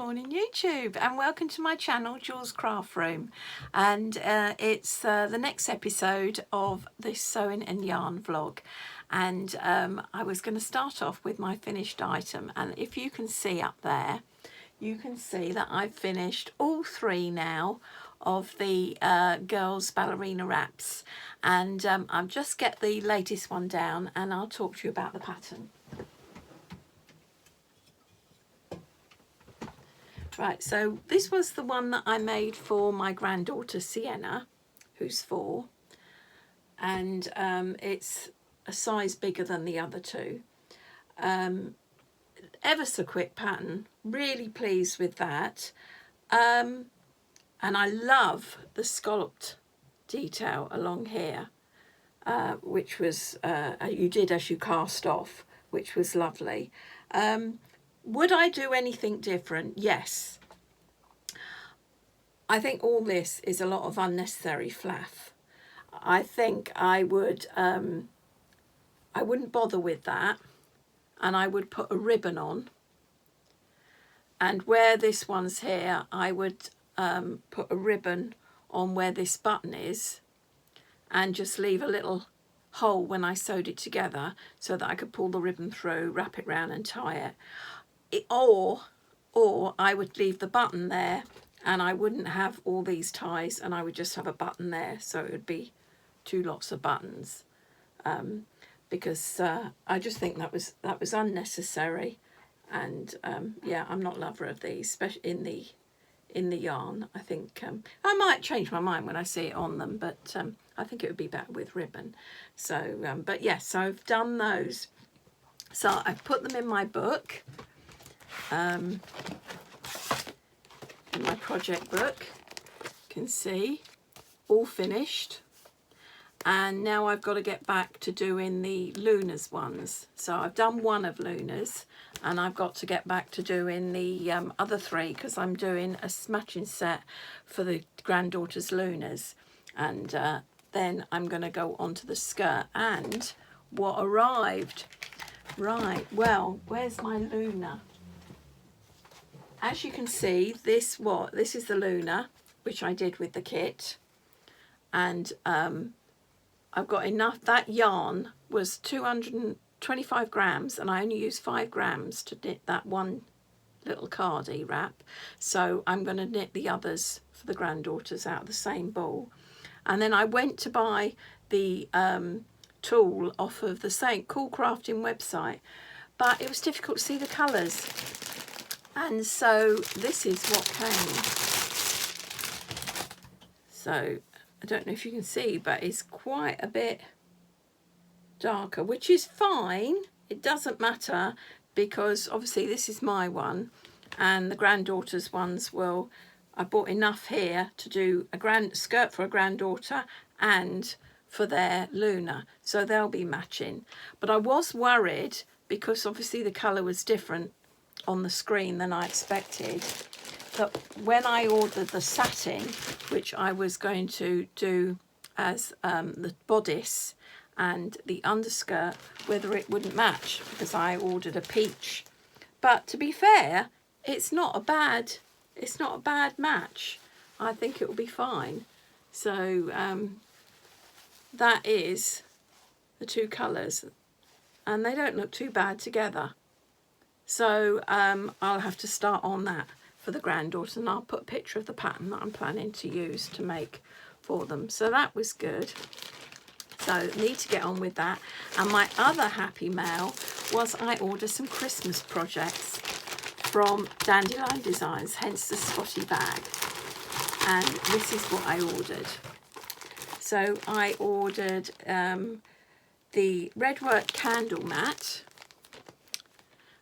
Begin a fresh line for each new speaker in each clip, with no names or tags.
morning YouTube, and welcome to my channel Jules Craft Room. And it's the next episode of this sewing and yarn vlog, and I was going to start off with my finished item. And if you can see up there, you can see that I've finished all three now of the girls ballerina wraps, and I'll just get the latest one down and I'll talk to you about the pattern. Right, so this was the one that I made for my granddaughter Sienna, who's 4, and it's a size bigger than the other two. Ever so quick pattern, really pleased with that, and I love the scalloped detail along here, which was you did as you cast off, which was lovely. Would I do anything different? Yes. I think all this is a lot of unnecessary fluff. I think I would, I wouldn't bother with that, and I would put a ribbon on. And where this one's here, I would put a ribbon on where this button is, and just leave a little hole when I sewed it together so that I could pull the ribbon through, wrap it round and tie it. Or I would leave the button there and I wouldn't have all these ties, and I would just have a button there, so it would be 2 lots of buttons, because I just think that was unnecessary. And yeah, I'm not a lover of these, especially in the yarn. I think I might change my mind when I see it on them, but I think it would be better with ribbon. So but yes, so I've done those, so I've put them in my book, in my project book. You can see all finished, and now I've got to get back to doing the Luna's ones. So I've done one of Luna's, and I've got to get back to doing the other 3, because I'm doing a matching set for the granddaughter's Luna's, and then I'm going to go on to the skirt. And what arrived, right, well, where's my Luna? As you can see, this is the Luna, which I did with the kit, and I've got enough. That yarn was 225 grams, and I only used 5 grams to knit that one little cardi wrap. So I'm going to knit the others for the granddaughters out of the same ball. And then I went to buy the tulle off of the St. Cool Crafting website, but it was difficult to see the colours. And so this is what came. So I don't know if you can see, but it's quite a bit darker, which is fine. It doesn't matter, because obviously this is my one, and the granddaughter's ones will, I bought enough here to do a skirt for a granddaughter and for their Luna, so they'll be matching. But I was worried, because obviously the colour was different on the screen than I expected, that when I ordered the satin, which I was going to do as the bodice and the underskirt, whether it wouldn't match, because I ordered a peach. But to be fair, it's not a bad match. I think it will be fine. So that is the 2 colours, and they don't look too bad together. So I'll have to start on that for the granddaughter, and I'll put a picture of the pattern that I'm planning to use to make for them. So that was good. So need to get on with that. And my other happy mail was I ordered some Christmas projects from Dandelion Designs, hence the spotty bag. And this is what I ordered. So I ordered the red work candle mat,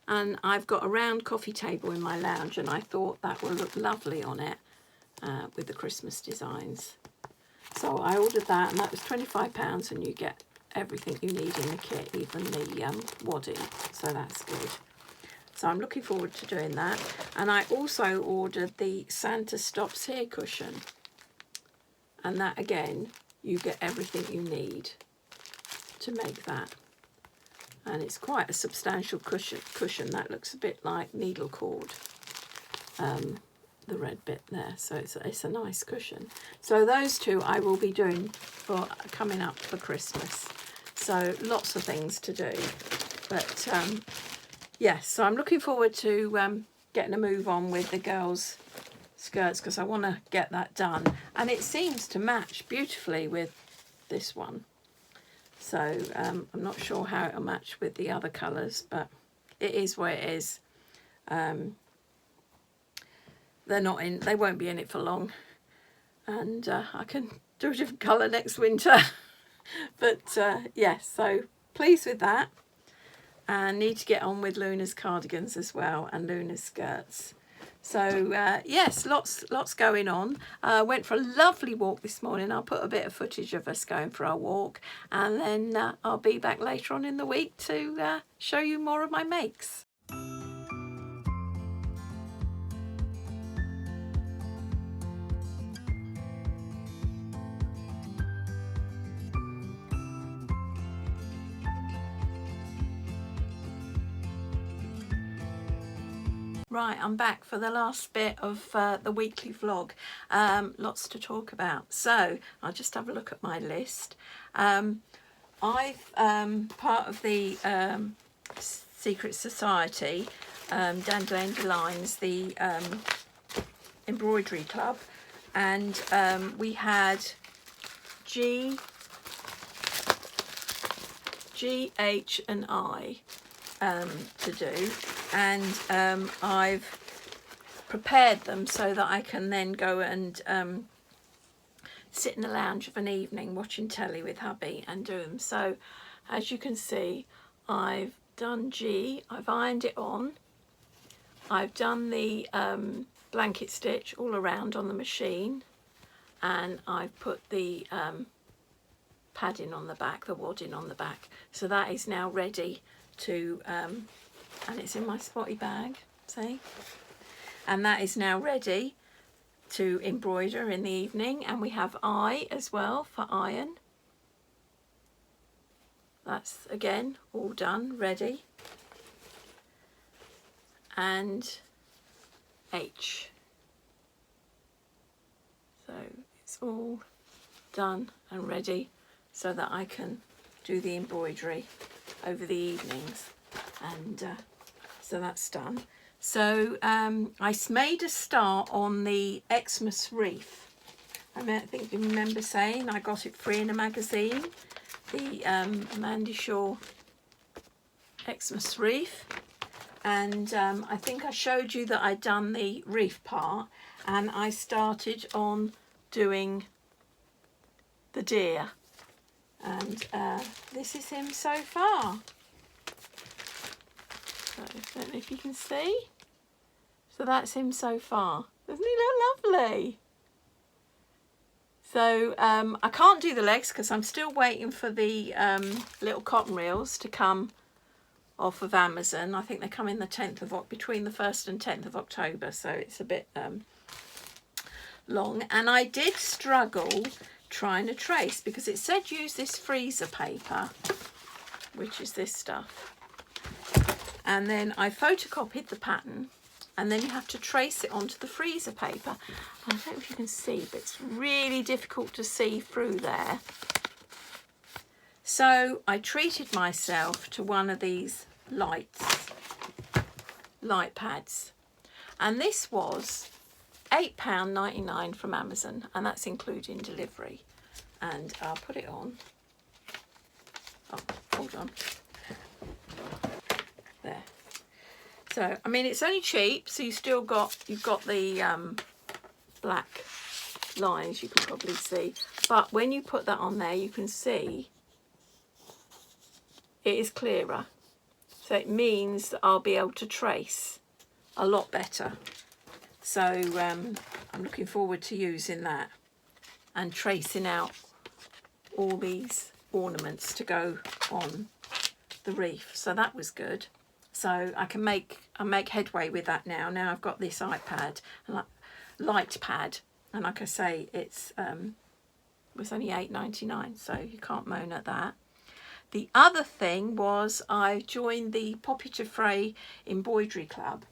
and I've got a round coffee table in my lounge, and I thought that would look lovely on it with the Christmas designs. So I ordered that, and that was £25, and you get everything you need in the kit, even the waddy, so that's good. So I'm looking forward to doing that. And I also ordered the Santa Stops Here cushion, and that again, you get everything you need to make that. And it's quite a substantial cushion. That looks a bit like needle cord. the red bit there, so it's a nice cushion. So those two I will be doing for coming up for Christmas. So lots of things to do, but yes, so I'm looking forward to getting a move on with the girls' skirts, because I want to get that done, and it seems to match beautifully with this one. So I'm not sure how it'll match with the other colours, but it is what it is. They won't be in it for long, and I can do a different colour next winter. But yes, so pleased with that, and need to get on with Luna's cardigans as well, and Luna's skirts. So yes, lots going on. Went for a lovely walk this morning. I'll put a bit of footage of us going for our walk, and then I'll be back later on in the week to show you more of my makes. Right, I'm back for the last bit of the weekly vlog. Lots to talk about. So I'll just have a look at my list. I've part of the Secret Society, Dandelions, the Embroidery Club, and we had G, H and I to do, and I've prepared them so that I can then go and sit in the lounge of an evening watching telly with hubby and do them. So as you can see, I've done G, I've ironed it on, I've done the blanket stitch all around on the machine, and I've put the padding on the back, the wadding on the back. So that is now ready to and it's in my spotty bag, see, and that is now ready to embroider in the evening. And we have I as well for iron. That's again all done, ready. And H, so it's all done and ready so that I can do the embroidery over the evenings, and so that's done. So I made a start on the Xmas wreath. I think you remember saying I got it free in a magazine, the Mandy Xmas wreath, and I think I showed you that I'd done the wreath part, and I started on doing the deer, and this is him so far. So I don't know if you can see. So that's him so far. Doesn't he look lovely? So I can't do the legs because I'm still waiting for the little cotton reels to come off of Amazon. I think they come in the 10th of between the 1st and 10th of October, so it's a bit long. And I did struggle trying to trace because it said use this freezer paper, which is this stuff. And then I photocopied the pattern, and then you have to trace it onto the freezer paper. I don't know if you can see, but it's really difficult to see through there. So I treated myself to one of these light pads, and this was £8.99 from Amazon, and that's including delivery. And I'll put it on. Oh, hold on. There. So I mean, it's only cheap, so you've got the black lines, you can probably see, but when you put that on there, you can see it is clearer, so it means that I'll be able to trace a lot better. So I'm looking forward to using that and tracing out all these ornaments to go on the wreath. So that was good. So I can make headway with that now. Now I've got this iPad, light pad, and like I say, it was only £8.99, so you can't moan at that. The other thing was I joined the Treffry Embroidery Club,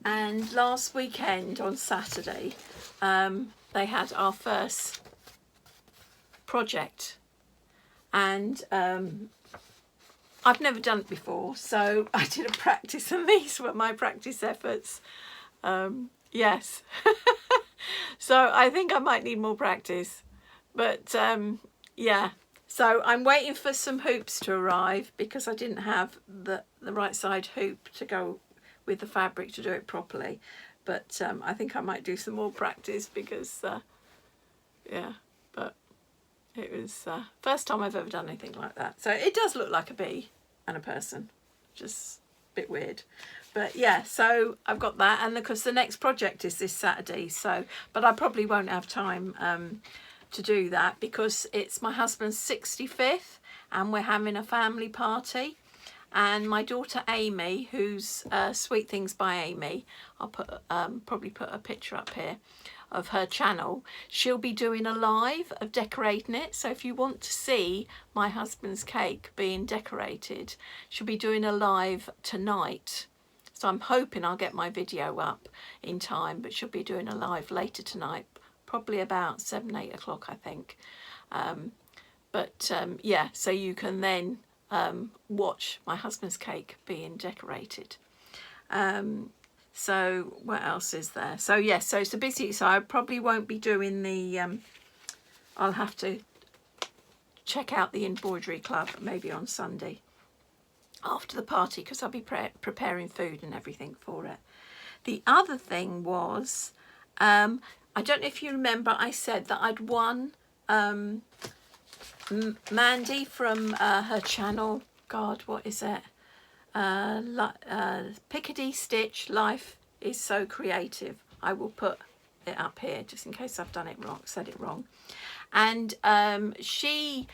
And last weekend on Saturday, they had our first project, and I've never done it before, so I did a practice, and these were my practice efforts. Yes. So I think I might need more practice, but yeah. So I'm waiting for some hoops to arrive because I didn't have the right side hoop to go with the fabric to do it properly. But I think I might do some more practice because yeah, but it was first time I've ever done anything like that. So it does look like a bee and a person, just a bit weird. But yeah, so I've got that, and because the next project is this Saturday, so but I probably won't have time to do that because it's my husband's 65th and we're having a family party, and my daughter Amy, who's Sweet Things by Amy, I'll put probably put a picture up here of her channel. She'll be doing a live of decorating it, so if you want to see my husband's cake being decorated, she'll be doing a live tonight. So I'm hoping I'll get my video up in time, but she'll be doing a live later tonight, probably about 7-8 o'clock I think. Yeah, so you can then watch my husband's cake being decorated. So what else is there? So yes, so it's a busy, so I probably won't be doing the I'll have to check out the Embroidery Club maybe on Sunday after the party, because I'll be preparing food and everything for it. The other thing was I don't know if you remember, I said that I'd won Mandy from her channel, God, what is it? Piccadilly Stitch Life is So Creative. I will put it up here just in case I've done it wrong, said it wrong. And she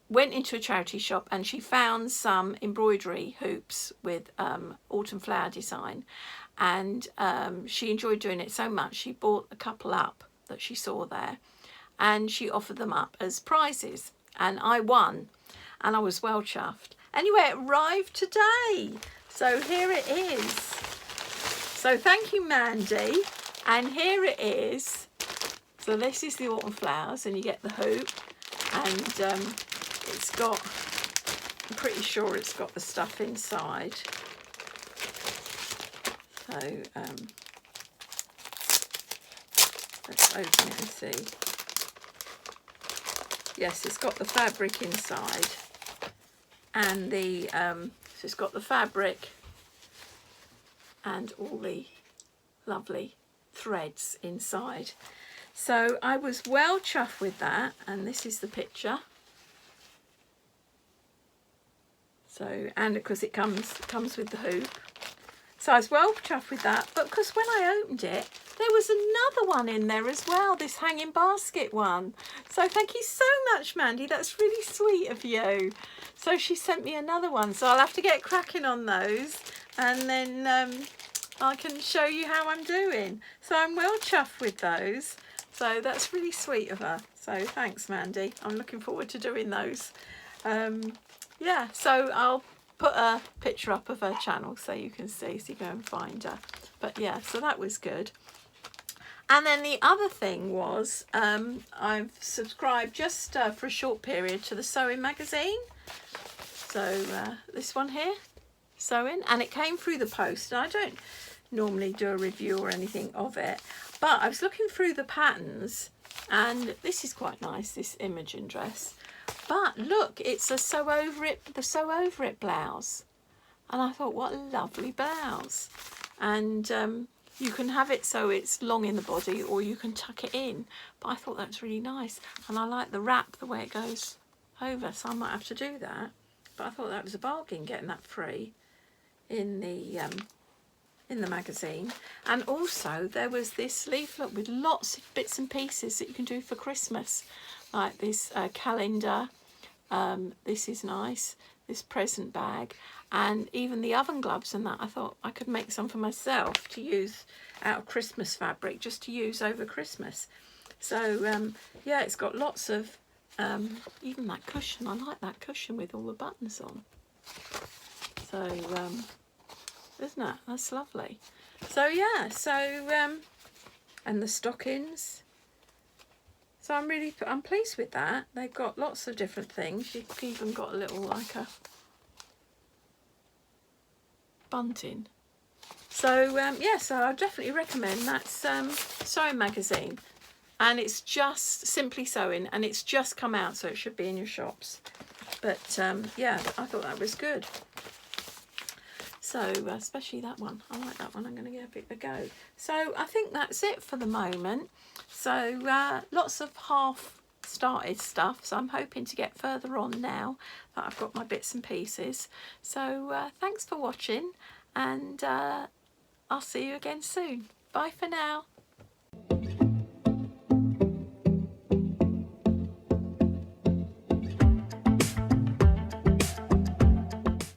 went into a charity shop and she found some embroidery hoops with autumn flower design, and she enjoyed doing it so much she bought a couple up that she saw there, and she offered them up as prizes, and I won, and I was well chuffed. Anyway, it arrived today, so here it is. So thank you, Mandy, and here it is. So this is the autumn flowers, and you get the hoop, and it's got, I'm pretty sure it's got the stuff inside. So let's open it and see. Yes, it's got the fabric inside, and the so it's got the fabric and all the lovely threads inside. So I was well chuffed with that, and this is the picture. So, and because it comes with the hoop, so I was well chuffed with that. But because when I opened it, there was another one in there as well, this hanging basket one. So thank you so much, Mandy, that's really sweet of you. So she sent me another one, so I'll have to get cracking on those, and then I can show you how I'm doing. So I'm well chuffed with those, so that's really sweet of her. So thanks, Mandy, I'm looking forward to doing those. Yeah, so I'll put a picture up of her channel so you can see, so you go and find her. But yeah, so that was good. And then the other thing was I've subscribed just for a short period to the sewing magazine. So this one here, sewing, and it came through the post. And I don't normally do a review or anything of it, but I was looking through the patterns, and this is quite nice, this Imogen dress. But look, it's a sew over it blouse, and I thought, what a lovely blouse. And you can have it so it's long in the body, or you can tuck it in, but I thought that's really nice, and I like the wrap, the way it goes over, so I might have to do that. But I thought that was a bargain, getting that free in the magazine. And also there was this leaflet with lots of bits and pieces that you can do for Christmas, like this calendar. This is nice, this present bag, and even the oven gloves and that. I thought I could make some for myself to use out of Christmas fabric, just to use over Christmas. So yeah, it's got lots of even that cushion. I like that cushion with all the buttons on. So isn't it? That's lovely. So yeah, and the stockings. So I'm pleased with that. They've got lots of different things. You've even got a little like a bunting. So yeah, so I definitely recommend that sewing magazine, and it's just Simply Sewing, and it's just come out, so it should be in your shops. But yeah, I thought that was good. So especially that one, I like that one. I'm going to give it a go. So I think that's it for the moment. So lots of half started stuff, so I'm hoping to get further on now that I've got my bits and pieces. So thanks for watching, and I'll see you again soon. Bye for now.